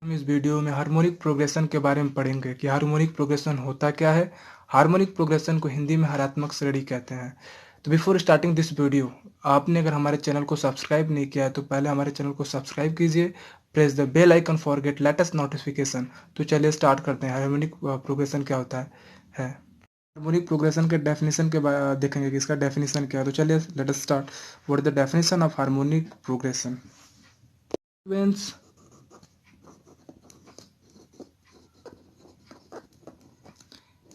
हम इस वीडियो में हार्मोनिक प्रोग्रेशन के बारे में पढ़ेंगे कि हार्मोनिक प्रोग्रेशन होता क्या है। हार्मोनिक प्रोग्रेशन को हिंदी में हरात्मक श्रेणी कहते हैं। तो बिफोर स्टार्टिंग दिस वीडियो, आपने अगर हमारे चैनल को सब्सक्राइब नहीं किया है तो पहले हमारे चैनल को सब्सक्राइब कीजिए। Press the bell icon for get latest notification. तो चलिए स्टार्ट करते हैं। हार्मोनिक प्रोग्रेशन क्या होता है। हार्मोनिक प्रोग्रेशन के डेफिनेशन के बाद देखेंगे कि इसका डेफिनेशन क्या है। तो चलिए let us start. What is the definition of harmonic progression?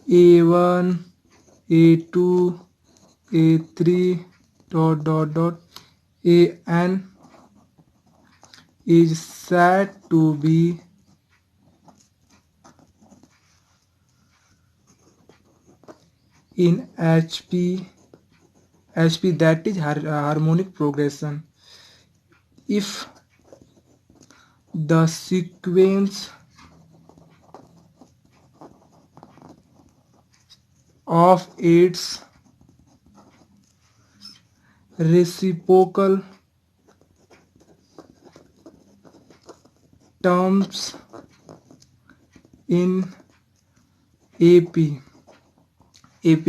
A1, A2, A3 AN is said to be in HP, that is harmonic progression, if the sequence of its reciprocal terms in AP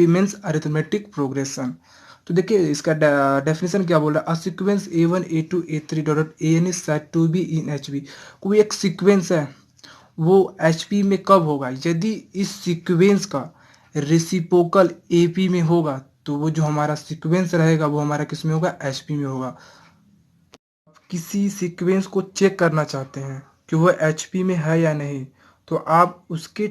means arithmetic progression. तो देखिए इसका definition क्या बोल रहा है। A sequence A1, A2, A3 dot AN is said to be in HP। कोई एक sequence है, वो HP में कब होगा? यदि इस सीक्वेंस का रेसिप्रोकल AP में होगा तो वो जो हमारा सीक्वेंस रहेगा वो हमारा किस में होगा? HP में होगा। किसी सीक्वेंस को चेक करना चाहते हैं कि वो HP में है या नहीं, तो आप उसके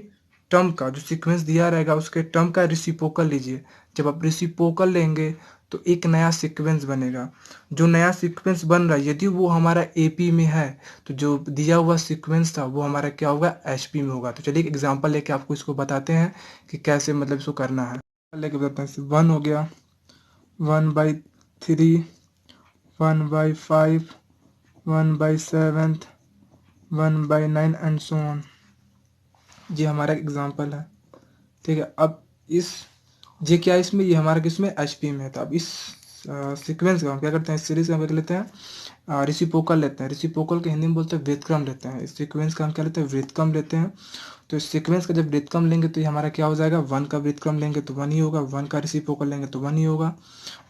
टर्म का जो सीक्वेंस दिया रहेगा उसके टर्म का रेसिप्रोकल लीजिए। जब आप रेसिप्रोकल लेंगे तो एक नया सीक्वेंस बनेगा। जो नया सीक्वेंस बन रहा है यदि वो हमारा AP में है तो जो दिया हुआ सीक्वेंस था वो हमारा क्या होगा? HP में होगा। तो चलिए एक एग्जांपल लेके आपको इसको बताते हैं कि कैसे मतलब इसको करना है। लेके बताते हैं। 1 हो गया, 1/3, 1/5, 1/7, 1/9 एंड सो ऑन। ये हमारा एग्जांपल है, ठीक है। अब इस ये क्या है इसमें? ये हमारा किसमें? HP में है। तो अब इस सीक्वेंस का हम क्या करते हैं? इस सीरीज का हम क्या लेते हैं? रेसिप्रोकल लेते हैं। रेसिप्रोकल के हिंदी में बोलते हैं व्युत्क्रम लेते हैं। इस सीक्वेंस का हम क्या लेते हैं? व्युत्क्रम लेते हैं। तो इस सीक्वेंस का जब व्युत्क्रम लेंगे तो ये हमारा क्या हो जाएगा? 1 का व्युत्क्रम लेंगे तो 1 ही होगा, 1 का रेसिप्रोकल लेंगे तो 1 ही होगा,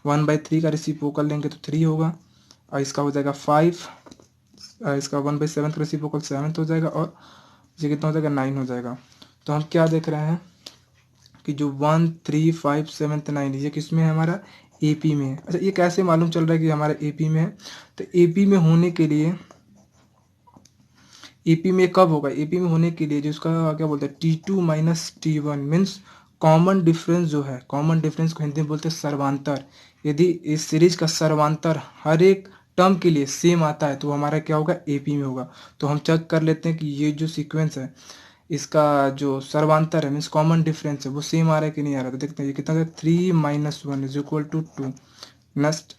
1/3 का रेसिप्रोकल लेंगे तो 3 होगा, और इसका हो जाएगा 5, इसका 1/7 का रेसिप्रोकल 7 हो जाएगा, और ये कितना हो जाएगा? 9 हो जाएगा। तो हम क्या देख रहे हैं कि जो 1, 3, 5, 7, 9 ये किस में है? हमारा AP में है। अच्छा, ये कैसे मालूम चल रहा है कि हमारा AP में है? तो AP में होने के लिए, AP में कब होगा? AP में होने के लिए जो इसका क्या बोलते हैं? T2 minus T1 means common difference जो है, कॉमन डिफरेंस को हिंदी में बोलते हैं सर्वांतर। यदि इस सीरीज का सर्वांतर हर एक टर्म के लिए सेम आता है तो हमारा क्या होगा? AP में होगा। तो हम चेक कर लेते हैं कि ये जो सीक्वेंस है इसका जो सर्वांतर है मीन्स कॉमन डिफरेंस है वो सेम आ रहा है कि नहीं आ रहा। तो देखते हैं ये कितना है? 3 - 1 is equal to 2। Next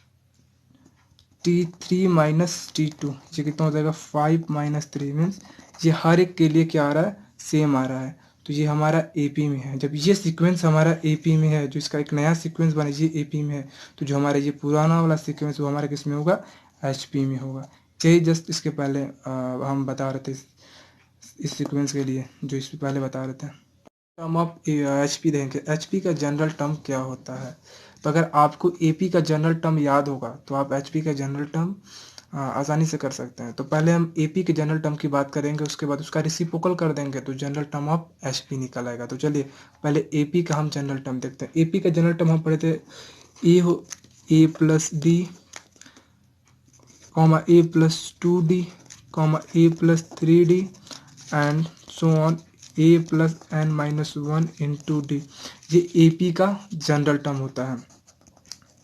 T3 minus T2 ये कितना हो जाएगा? 5 - 3 मीन्स ये हर एक के लिए क्या आ रहा है? सेम आ रहा है। तो ये हमारा AP में है। जब ये सीक्वेंस हमारा AP में है, जो इसका एक नया सीक्वेंस बना ये AP में है, तो जो हमारा ये पुराना वाला सीक्वेंस वो हमारा किस में होगा? HP में होगा। यही जस्ट इसके पहले हम बता रहे थे इस सीक्वेंस के लिए, जो इससे पहले बता रहे थे। टर्म ऑफ HP देंगे। HP का जनरल टर्म क्या होता है? तो अगर आपको AP का जनरल टर्म याद होगा तो आप HP का जनरल टर्म आसानी से कर सकते हैं। तो पहले हम AP के जनरल टर्म की बात करेंगे, उसके बाद उसका रेसिप्रोकल कर देंगे तो जनरल टर्म ऑफ HP निकल आएगा। तो चलिए पहले AP का हम जनरल टर्म देखते हैं। AP का जनरल टर्म हम पढ़े थे A+D, A+2D, A+3D and so on A+n-1 into D. ये AP का जनरल टर्म होता है।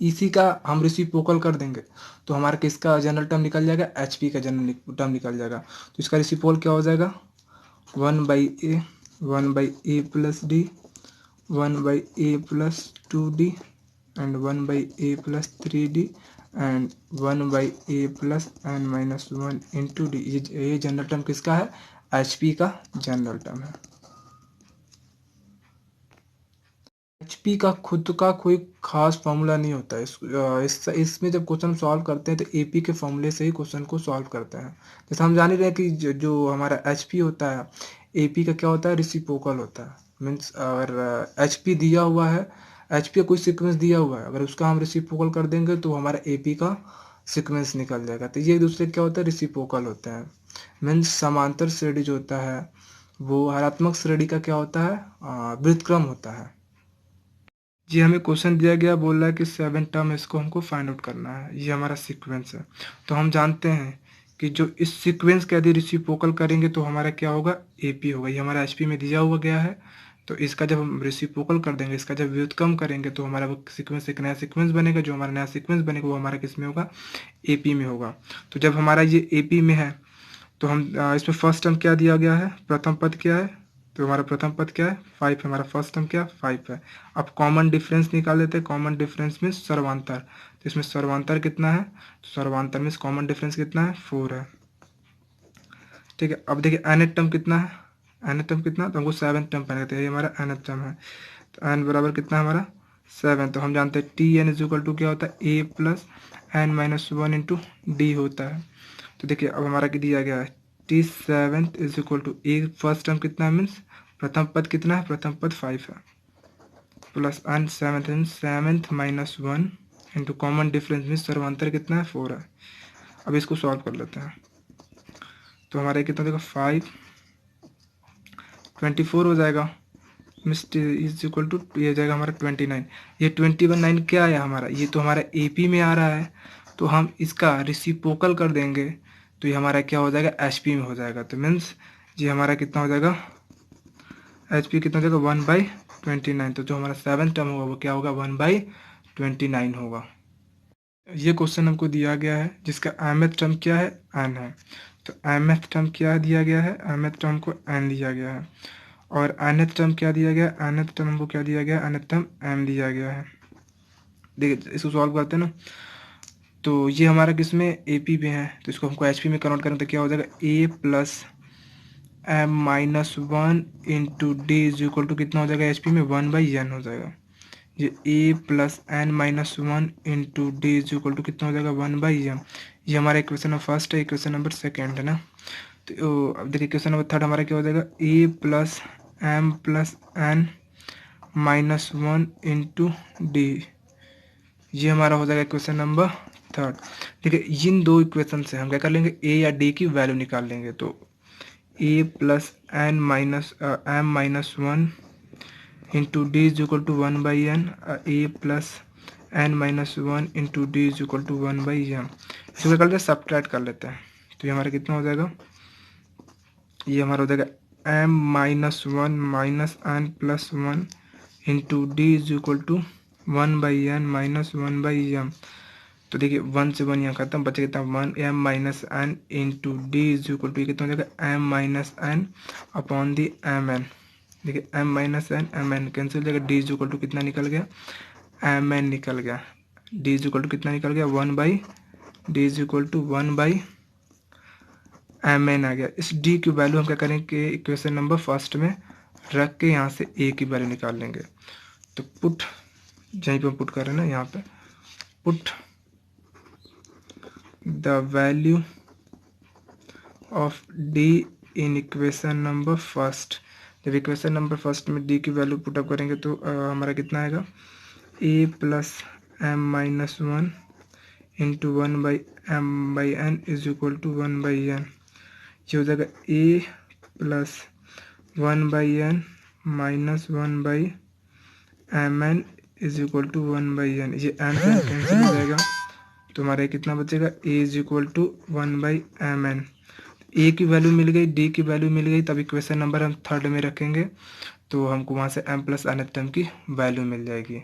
इसी का हम रेसिप्रोकल कर देंगे तो हमारा किसका जनरल टर्म निकल जाएगा? HP का जनरल टर्म निकल जाएगा। तो इसका रेसिप्रोकल क्या हो जाएगा? 1/A, 1/A+D, 1/A+2D and 1/A+3D and 1/A+n-1 into D. ये जनरल टर्म किसका है? HP का जनरल टर्म है। एचपी का खुद का कोई खास फॉर्मूला नहीं होता है। इसमें जब क्वेश्चन सॉल्व करते हैं तो एपी के फॉर्मूले से ही क्वेश्चन को सॉल्व करते हैं। जैसे हम जान ही रहे हैं कि जो हमारा एचपी होता है, एपी का क्या होता है, रिसिप्रोकल होता है। मीन्स अगर एचपी दिया हुआ है, एचपी का कोई सीक्वेंस दिया हुआ है, अगर उसका हम रिसिप्रोकल कर देंगे तो हमारा एपी का सीक्वेंस निकल जाएगा। तो ये एक दूसरे क्या होता है, रिसिप्रोकल होते हैं। मीन्स समांतर श्रेणी जो होता है वो हरात्मक श्रेणी का क्या होता है, व्युत्क्रम होता है। जी हमें क्वेश्चन दिया गया, बोल रहा है कि 7 टर्म इसको हमको फाइंड आउट करना है। ये हमारा सीक्वेंस है। तो हम जानते हैं कि जो इस सीक्वेंस का यदि रिसिप्रोकल करेंगे तो हमारा क्या होगा, एपी होगा। ये हमारा एचपी में दिया हुआ गया है। तो इसका जब हम रिसिप्रोकल कर देंगे, इसका जब व्युत्क्रम करेंगे तो हमारा वो सीक्वेंस एक नया सीक्वेंस बनेगा। जो हमारा नया सीक्वेंस बनेगा वो हमारा किस में होगा, एपी में होगा। तो जब हमारा ये एपी में है तो हम इसमें फर्स्ट टर्म क्या दिया गया है, प्रथम पद क्या है, तो हमारा प्रथम पद क्या है, 5 है। हमारा फर्स्ट टर्म क्या, 5 है। अब कॉमन डिफरेंस निकाल लेते हैं। कॉमन डिफरेंस में सर्वांतर, तो इसमें सर्वांतर कितना है, तो सर्वांतर में कॉमन डिफरेंस कितना है, 4 है। ठीक है। अब देखिए nth टर्म कितना है, nth टर्म कितना, तो हमको 7 टर्म पहले कहते हैं, ये हमारा nth टर्म है। तो n बराबर कितना है हमारा 7। तो हम जानते हैं T N is equal to क्या होता है, A plus N minus 1 into D होता है। तो देखिए अब हमारा क्या दिया गया है, T seventh is equal to a first term कितना है, मीन्स प्रथम पद कितना है, प्रथम पद 5 है, plus N seventh minus 1 into common difference means सर्वांतर कितना है, 4 है। अब इसको सॉल्व कर लेते हैं। तो हमारा कितना देखो 5 24 हो जाएगा, मीन्स इज इक्वल टू ये हो जाएगा हमारा 29। ये 21 क्या आया हमारा, ये तो हमारा एपी में आ रहा है। तो हम इसका रिसिप्रोकल कर देंगे तो ये हमारा क्या हो जाएगा, एचपी में हो जाएगा। तो मीन्स ये हमारा कितना हो जाएगा, एचपी कितना हो जाएगा, 1/29। तो जो हमारा 7th टर्म होगा वो क्या होगा, 1/29 होगा। ये क्वेश्चन हमको दिया गया है जिसका mth टर्म क्या है, n है। तो mth टर्म क्या दिया गया है, mth टर्म को n दिया गया है। और nth टर्म क्या दिया गया, nth टर्म हमको क्या दिया गया, nth टर्म m दिया गया है। देखिए इसको सॉल्व करते हैं ना, तो ये हमारा किस में, एपी में है। तो इसको हमको एचपी में कन्वर्ट करें तो क्या हो जाएगा, A plus M minus 1 into D is equal to कितना हो जाएगा, एचपी में 1/n हो जाएगा। ये A plus N minus 1 into D is equal to कितना हो जाएगा, 1/m। ये हमारा इक्वेशन नंबर फर्स्ट है, इक्वेशन नंबर सेकेंड है ना। तो अब देखिए इक्वेशन नंबर थर्ड हमारा क्या हो जाएगा, A plus M plus N minus 1 into D. ये हमारा हो जाएगा इक्वेशन नंबर थर्ड। देखिए इन दो इक्वेशन से हम क्या कर लेंगे, ए या डी की वैल्यू निकाल लेंगे। तो A plus N minus M minus 1 into D is equal to 1/n, A plus N minus 1 into D is equal to 1/m। इसको क्या कर लेते हैं, सब्ट्रैक्ट कर लेते हैं। तो ये हमारा कितना हो जाएगा, ये हमारा हो जाएगा m minus 1 minus n plus 1 into D is equal to 1/n minus 1/m। तो देखिए 1 से 1 यहाँ खत्म, बचे कितना 1 m minus n into D is equal to कितना हो जाएगा, m minus n upon the m n. देखिए m minus n m n cancel हो जाएगा, डी इज इक्वल टू कितना निकल गया, एम एन निकल गया। डी इज इक्वल टू कितना निकल गया, 1 d is equal to 1/mn आ गया। इस डी की वैल्यू हम क्या करेंगे, इक्वेशन नंबर फर्स्ट में रख के यहाँ से ए की वैल्यू निकाल लेंगे। तो पुट, यहीं पे पुट कर रहे हैं ना, यहाँ पे put the value of D in equation number first. जब इक्वेशन नंबर फर्स्ट में डी की वैल्यू पुटअप करेंगे तो हमारा कितना आएगा, A plus M minus 1 into 1/m/n is equal to 1/n। ये हो जाएगा A plus 1/n minus 1/mn is equal to 1/n। ये एन से कैंसिल हो जाएगा तो हमारा कितना बचेगा, ए इज इक्वल टू 1/mn। ए की वैल्यू मिल गई, डी की वैल्यू मिल गई, तब इक्वेशन नंबर हम थर्ड में रखेंगे तो हमको वहाँ से m प्लस nth टर्म की वैल्यू मिल जाएगी।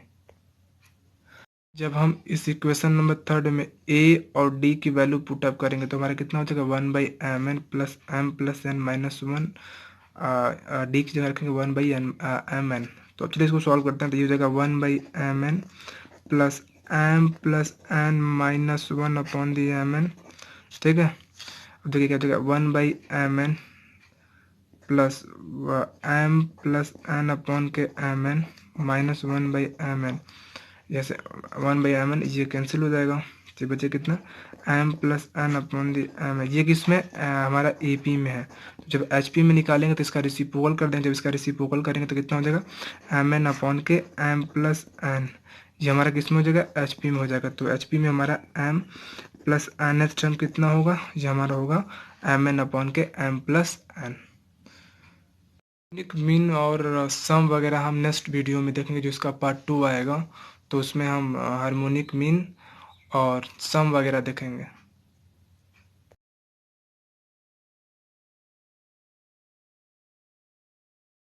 जब हम इस इक्वेशन नंबर थर्ड में ए और डी की वैल्यू पुटअप करेंगे तो हमारा कितना हो जाएगा, 1/mn plus m plus n minus 1, D की जगह रखेंगे 1/mn। तो चलिए इसको सॉल्व करते हैं। तो ये हो जाएगा 1/mn plus m plus n minus 1 upon the mn। ठीक है। अब देखिए क्या हो जाएगा, 1/mn plus m plus n upon के mn -1/mn, जैसे 1/mn ये कैंसिल हो जाएगा, तो बचे कितना m plus n upon the m है। ये किस में हमारा AP में है, तो जब HP में निकालेंगे तो इसका रेसिप्रोकल कर देंगे, जब इसका रेसिप्रोकल करेंगे तो कितना हो जाएगा mn अपॉन के m प्लस n, ये हमारा किस में हो जाएगा HP में हो जाएगा। तो HP में हमारा m प्लस nth टर्म कितना होगा, ये हमारा होगा mn अपॉन के m प्लस n। मीन और सम वगैरह हम नेक्स्ट वीडियो में देखेंगे, जो इसका पार्ट 2 आएगा, तो उसमें हम हार्मोनिक मीन और सम वगैरह देखेंगे।